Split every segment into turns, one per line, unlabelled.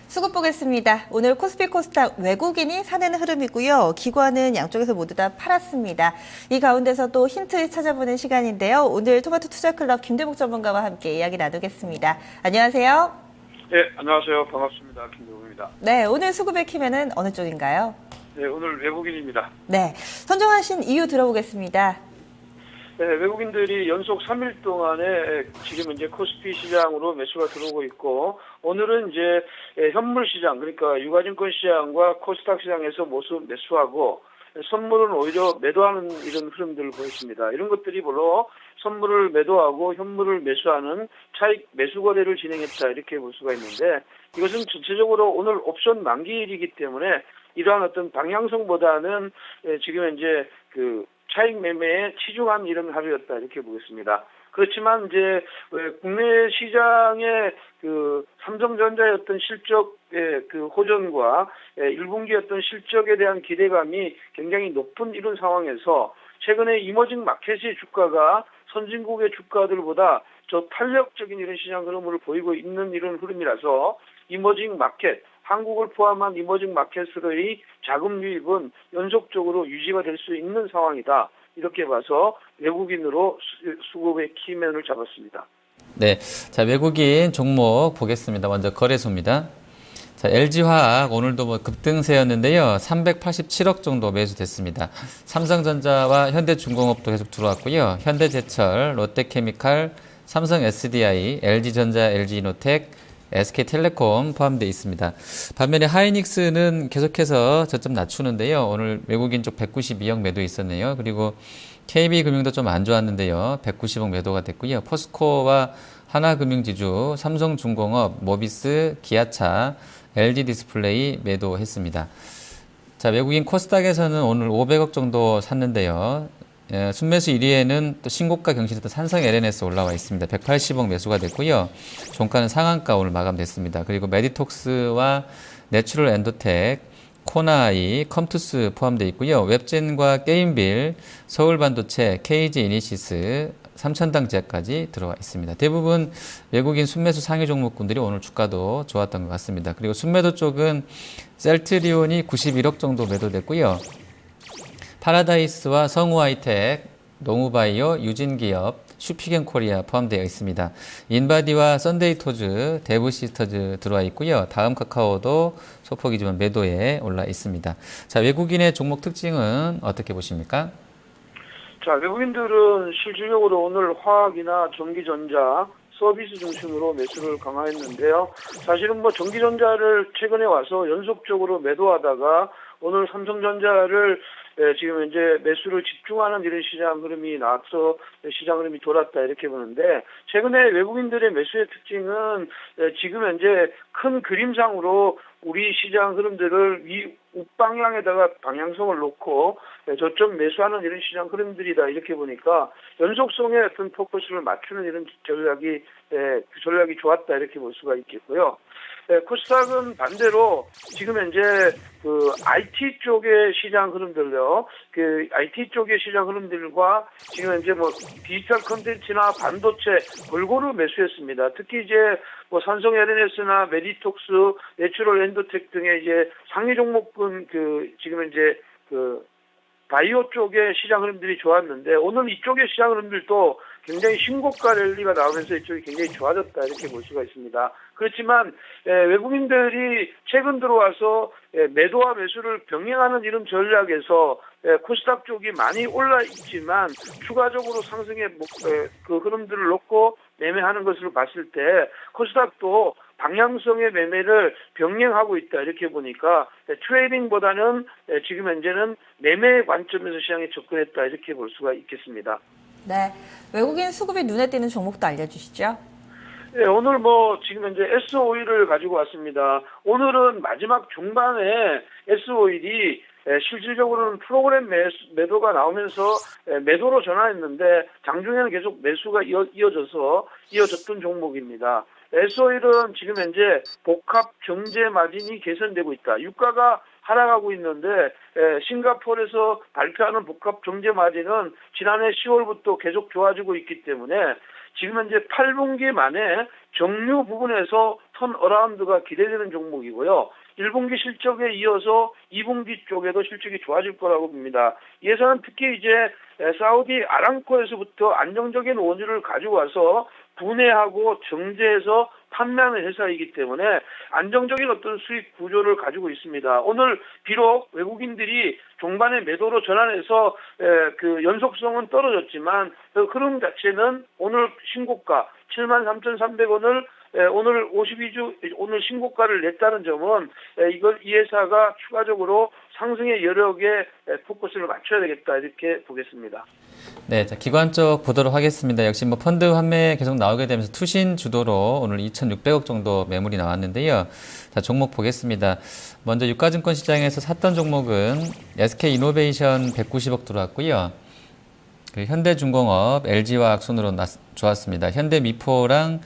수급 보겠습니다. 오늘 코스피 코스닥 외국인이 사는 흐름이고요. 기관은 양쪽에서 모두 다 팔았습니다. 이 가운데서도 힌트 찾아보는 시간인데요. 오늘 토마토 투자클럽 김대복 전문가와 함께 이야기 나누겠습니다. 안녕하세요.
네, 안녕하세요. 반갑습니다. 김대복입니다.
네, 오늘 수급의 키맨은 어느 쪽인가요?
네, 오늘 외국인입니다.
네, 선정하신 이유 들어보겠습니다.
네, 외국인들이 연속 3일 동안에 지금 이제 코스피 시장으로 매수가 들어오고 있고, 오늘은 이제 현물 시장, 그러니까 유가증권 시장과 코스닥 시장에서 매수하고, 선물은 오히려 매도하는 이런 흐름들을 보였습니다. 이런 것들이 물론 선물을 매도하고 현물을 매수하는 차익 매수 거래를 진행했다, 이렇게 볼 수가 있는데, 이것은 전체적으로 오늘 옵션 만기일이기 때문에 이러한 어떤 방향성보다는 지금 이제 차익 매매에 치중한 이런 하루였다, 이렇게 보겠습니다. 그렇지만 이제 국내 시장의 삼성전자의 어떤 실적의 호전과 1분기 어떤 실적에 대한 기대감이 굉장히 높은 이런 상황에서 최근에 이머징 마켓의 주가가 선진국의 주가들보다 탄력적인 이런 시장 흐름을 보이고 있는 이런 흐름이라서 이머징 마켓, 한국을 포함한 이머징 마켓으로의 자금 유입은 연속적으로 유지가 될 수 있는 상황이다, 이렇게 봐서 외국인으로 수급의 키맨을 잡았습니다.
네, 자, 외국인 종목 보겠습니다. 먼저 거래소입니다. 자, LG화학 오늘도 급등세였는데요. 387억 정도 매수됐습니다. 삼성전자와 현대중공업도 계속 들어왔고요. 현대제철, 롯데케미칼, 삼성 SDI, LG전자, LG이노텍, SK텔레콤 포함되어 있습니다. 반면에 하이닉스는 계속해서 저점 낮추는데요. 오늘 외국인 쪽 192억 매도 있었네요. 그리고 KB금융도 좀 안 좋았는데요. 190억 매도가 됐고요. 포스코와 하나금융지주, 삼성중공업, 모비스, 기아차, LG디스플레이 매도했습니다. 자, 외국인 코스닥에서는 오늘 500억 정도 샀는데요. 순매수 1위에는 또 신고가 경신했던 삼성 LNS 올라와 있습니다. 180억 매수가 됐고요. 종가는 상한가 오늘 마감됐습니다. 그리고 메디톡스와 내추럴 엔도텍, 코나이, 컴투스 포함되어 있고요. 웹젠과 게임빌, 서울반도체, KG 이니시스, 삼천당제약까지 들어와 있습니다. 대부분 외국인 순매수 상위 종목군들이 오늘 주가도 좋았던 것 같습니다. 그리고 순매도 쪽은 셀트리온이 91억 정도 매도됐고요. 파라다이스와 성우하이텍, 농우바이오, 유진기업, 슈피겐코리아 포함되어 있습니다. 인바디와 썬데이토즈, 데브시스터즈 들어와 있고요. 다음 카카오도 소폭이지만 매도에 올라 있습니다. 자, 외국인의 종목 특징은 어떻게 보십니까?
자, 외국인들은 실질적으로 오늘 화학이나 전기전자, 서비스 중심으로 매수를 강화했는데요. 사실은 전기전자를 최근에 와서 연속적으로 매도하다가 오늘 삼성전자를 지금 이제 매수를 집중하는 이런 시장 흐름이 나와서 시장 흐름이 돌았다, 이렇게 보는데, 최근에 외국인들의 매수의 특징은 지금 현재 큰 그림상으로 우리 시장 흐름들을 우방향에다가 방향성을 놓고 저점 매수하는 이런 시장 흐름들이다, 이렇게 보니까 연속성의 어떤 포커스를 맞추는 이런 전략이 좋았다, 이렇게 볼 수가 있겠고요. 코스닥은 반대로 지금 현재 IT 쪽의 시장 흐름들요, IT 쪽의 시장 흐름들과 지금 현재 디지털 컨텐츠나 반도체 골고루 매수했습니다. 특히 이제 삼성 LNS나 메디톡스, 내추럴 엔도텍 등의 이제 상위 종목군 지금 현재 바이오 쪽의 시장 흐름들이 좋았는데, 오늘 이쪽의 시장 흐름들도 굉장히 신고가 랠리가 나오면서 이쪽이 굉장히 좋아졌다, 이렇게 볼 수가 있습니다. 그렇지만 외국인들이 최근 들어와서 매도와 매수를 병행하는 이런 전략에서 코스닥 쪽이 많이 올라 있지만 추가적으로 상승의 흐름들을 놓고 매매하는 것을 봤을 때 코스닥도 방향성의 매매를 병행하고 있다, 이렇게 보니까 트레이딩보다는 지금 현재는 매매 관점에서 시장에 접근했다, 이렇게 볼 수가 있겠습니다.
네, 외국인 수급이 눈에 띄는 종목도 알려주시죠.
네, 오늘 지금 현재 S-오일을 가지고 왔습니다. 오늘은 마지막 중반에 S-오일이 실질적으로는 프로그램 매도가 나오면서 매도로 전환했는데, 장중에는 계속 매수가 이어졌던 종목입니다. S-오일은 지금 현재 복합 정제 마진이 개선되고 있다. 유가가 하락하고 있는데 싱가포르에서 발표하는 복합 정제 마진은 지난해 10월부터 계속 좋아지고 있기 때문에 지금 현재 8분기 만에 정유 부분에서 턴어라운드가 기대되는 종목이고요. 1분기 실적에 이어서 2분기 쪽에도 실적이 좋아질 거라고 봅니다. 이 회사는 특히 이제 사우디 아람코에서부터 안정적인 원유를 가지고 와서 분해하고 정제해서 판매하는 회사이기 때문에 안정적인 어떤 수익 구조를 가지고 있습니다. 오늘 비록 외국인들이 종반에 매도로 전환해서 그 연속성은 떨어졌지만 그 흐름 자체는 오늘 신고가 73,300원을 오늘 52주 오늘 신고가를 냈다는 점은 이 회사가 추가적으로 상승의 여력에 포커스를 맞춰야 되겠다 이렇게 보겠습니다.
네, 자, 기관 쪽 보도록 하겠습니다. 역시 뭐 펀드 환매 계속 나오게 되면서 투신 주도로 오늘 2,600억 정도 매물이 나왔는데요. 자, 종목 보겠습니다. 먼저 유가증권 시장에서 샀던 종목은 SK이노베이션 190억 들어왔고요. 현대중공업, LG화학 순으로 좋았습니다. 현대미포랑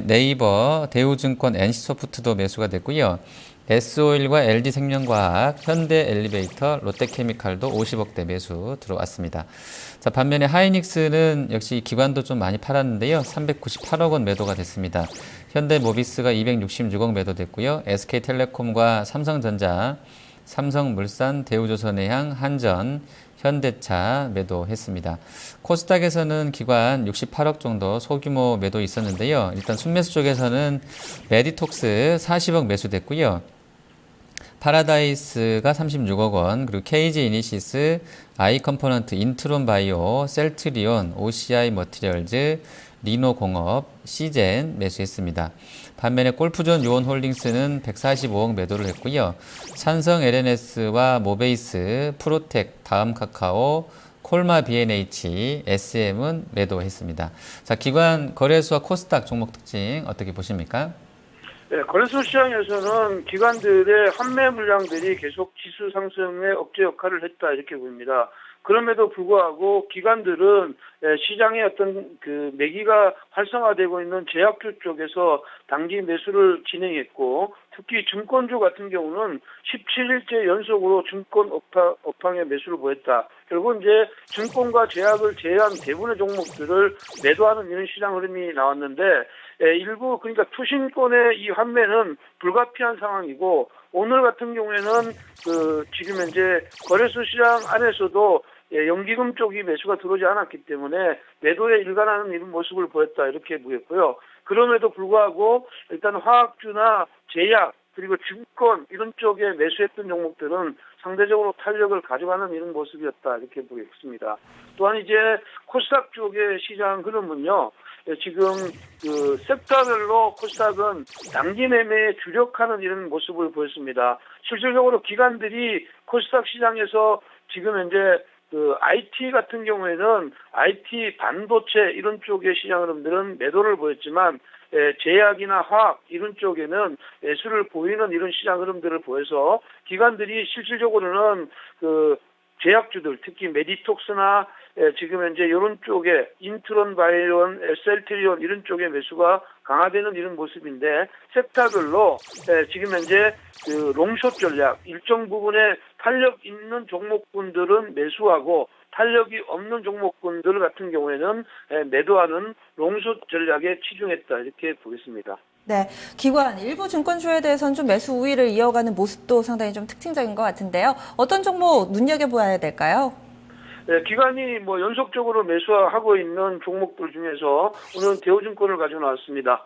네이버, 대우증권, NC소프트도 매수가 됐고요. S오일과 LG생명과학, 현대엘리베이터, 롯데케미칼도 50억대 매수 들어왔습니다. 자, 반면에 하이닉스는 역시 기관도 좀 많이 팔았는데요. 398억 원 매도가 됐습니다. 현대모비스가 266억 매도됐고요. SK텔레콤과 삼성전자, 삼성물산, 대우조선해양, 한전, 현대차 매도했습니다. 코스닥에서는 기관 68억 정도 소규모 매도 있었는데요. 일단 순매수 쪽에서는 메디톡스 40억 매수됐고요. 파라다이스가 36억 원, 그리고 KG 이니시스, 아이컴포넌트, 인트론바이오, 셀트리온, OCI 머티리얼즈, 리노공업, 시젠 매수했습니다. 반면에 골프존 요원홀딩스는 145억 매도를 했고요. 산성 LNS와 모베이스, 프로텍, 다음카카오, 콜마 B&H, SM은 매도했습니다. 자, 기관 거래소와 코스닥 종목 특징 어떻게 보십니까?
네, 거래소 시장에서는 기관들의 환매 물량들이 계속 지수 상승에 억제 역할을 했다 이렇게 보입니다. 그럼에도 불구하고 기관들은 시장의 어떤 그 매기가 활성화되고 있는 제약주 쪽에서 단기 매수를 진행했고 특히 증권주 같은 경우는 17일째 연속으로 증권 업황의 매수를 보였다. 결국 이제 증권과 제약을 제외한 대부분의 종목들을 매도하는 이런 시장 흐름이 나왔는데 일부 그러니까 투신권의 이 환매는 불가피한 상황이고 오늘 같은 경우에는 그 지금 현재 거래소 시장 안에서도 연기금 쪽이 매수가 들어오지 않았기 때문에 매도에 일관하는 이런 모습을 보였다 이렇게 보였고요. 그럼에도 불구하고 일단 화학주나 제약 그리고 증권 이런 쪽에 매수했던 종목들은 상대적으로 탄력을 가져가는 이런 모습이었다 이렇게 보겠습니다. 또한 이제 코스닥 쪽의 시장 흐름은요. 지금 그 섹터별로 코스닥은 단기 매매에 주력하는 이런 모습을 보였습니다. 실질적으로 기관들이 코스닥 시장에서 지금 현재 그 IT 같은 경우에는 IT 반도체 이런 쪽의 시장 흐름들은 매도를 보였지만 제약이나 화학 이런 쪽에는 매수를 보이는 이런 시장 흐름들을 보여서 기관들이 실질적으로는 그 제약주들 특히 메디톡스나 지금 현재 이런 쪽에 인트론 바이온, 셀트리온 이런 쪽의 매수가 강화되는 이런 모습인데 섹터별로 지금 현재 그 롱숏 전략 일정 부분에 탄력 있는 종목군들은 매수하고 탄력이 없는 종목군들 같은 경우에는 매도하는 롱숏 전략에 치중했다 이렇게 보겠습니다.
네, 기관 일부 증권주에 대해서는 좀 매수 우위를 이어가는 모습도 상당히 좀 특징적인 것 같은데요. 어떤 종목 눈여겨보아야 될까요?
네, 기관이 뭐 연속적으로 매수하고 있는 종목들 중에서 오늘은 대우증권을 가지고 나왔습니다.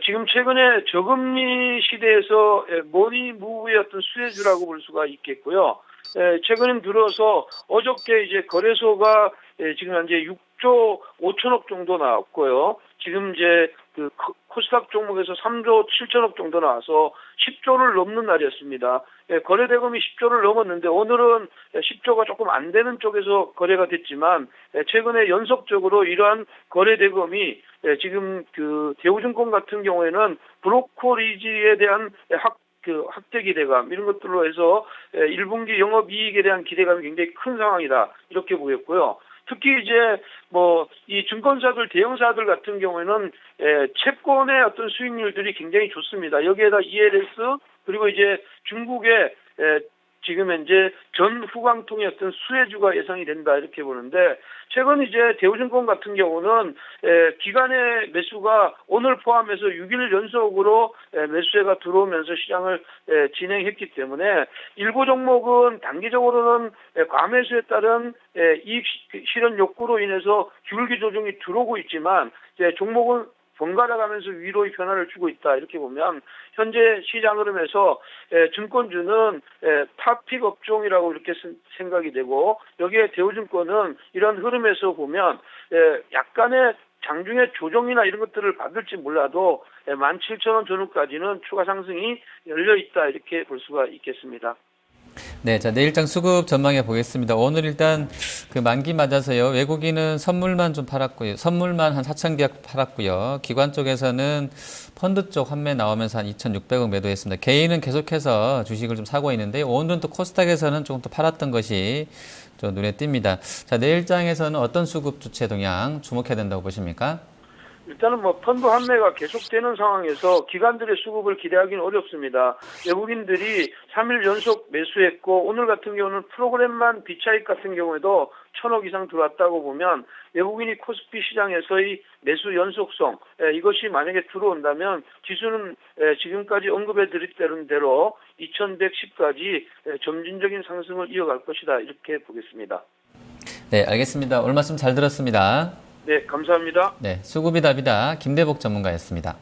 지금 최근에 저금리 시대에서 머니 무브의 어떤 수혜주라고 볼 수가 있겠고요. 최근 들어서 어저께 이제 거래소가 지금 현재 6조 5천억 정도 나왔고요. 지금 이제 그 코스닥 종목에서 3조 7천억 정도 나와서 10조를 넘는 날이었습니다. 거래 대금이 10조를 넘었는데 오늘은 10조가 조금 안 되는 쪽에서 거래가 됐지만 최근에 연속적으로 이러한 거래 대금이 지금 그 대우증권 같은 경우에는 브로커리지에 대한 확대 기대감 이런 것들로 해서 1분기 영업이익에 대한 기대감이 굉장히 큰 상황이다 이렇게 보였고요. 특히 이제 뭐 이 증권사들 대형사들 같은 경우에는 채권의 어떤 수익률들이 굉장히 좋습니다. 여기에다 ELS 그리고 이제 중국의 지금 현재 전 후광통의 어떤 수혜주가 예상이 된다 이렇게 보는데 최근 이제 대우증권 같은 경우는 기관의 매수가 오늘 포함해서 6일 연속으로 매수세가 들어오면서 시장을 진행했기 때문에 일부 종목은 단기적으로는 과매수에 따른 이익 실현 욕구로 인해서 기울기 조정이 들어오고 있지만 종목은 번갈아 가면서 위로의 변화를 주고 있다 이렇게 보면 현재 시장 흐름에서 증권주는 탑픽 업종이라고 이렇게 생각이 되고 여기에 대우증권은 이런 흐름에서 보면 약간의 장중에 조정이나 이런 것들을 받을지 몰라도 17,000원 전후까지는 추가 상승이 열려 있다 이렇게 볼 수가 있겠습니다.
네, 자, 내일장 수급 전망해 보겠습니다. 오늘 일단 그 만기 맞아서요. 외국인은 선물만 좀 팔았고요. 선물만 한 4,000계약 팔았고요. 기관 쪽에서는 펀드 쪽 환매 나오면서 한 2,600억 매도했습니다. 개인은 계속해서 주식을 좀 사고 있는데 오늘은 또 코스닥에서는 조금 더 팔았던 것이 좀 눈에 띕니다. 자, 내일장에서는 어떤 수급 주체 동향 주목해야 된다고 보십니까?
일단은 펀드 환매가 계속되는 상황에서 기관들의 수급을 기대하기는 어렵습니다. 외국인들이 3일 연속 매수했고 오늘 같은 경우는 프로그램만 비차익 같은 경우에도 1,000억 이상 들어왔다고 보면 외국인이 코스피 시장에서의 매수 연속성 이것이 만약에 들어온다면 지수는 지금까지 언급해 드렸던 대로 2110까지 점진적인 상승을 이어갈 것이다 이렇게 보겠습니다.
네, 알겠습니다. 오늘 말씀 잘 들었습니다.
네, 감사합니다.
네, 수급이 답이다. 김대복 전문가였습니다.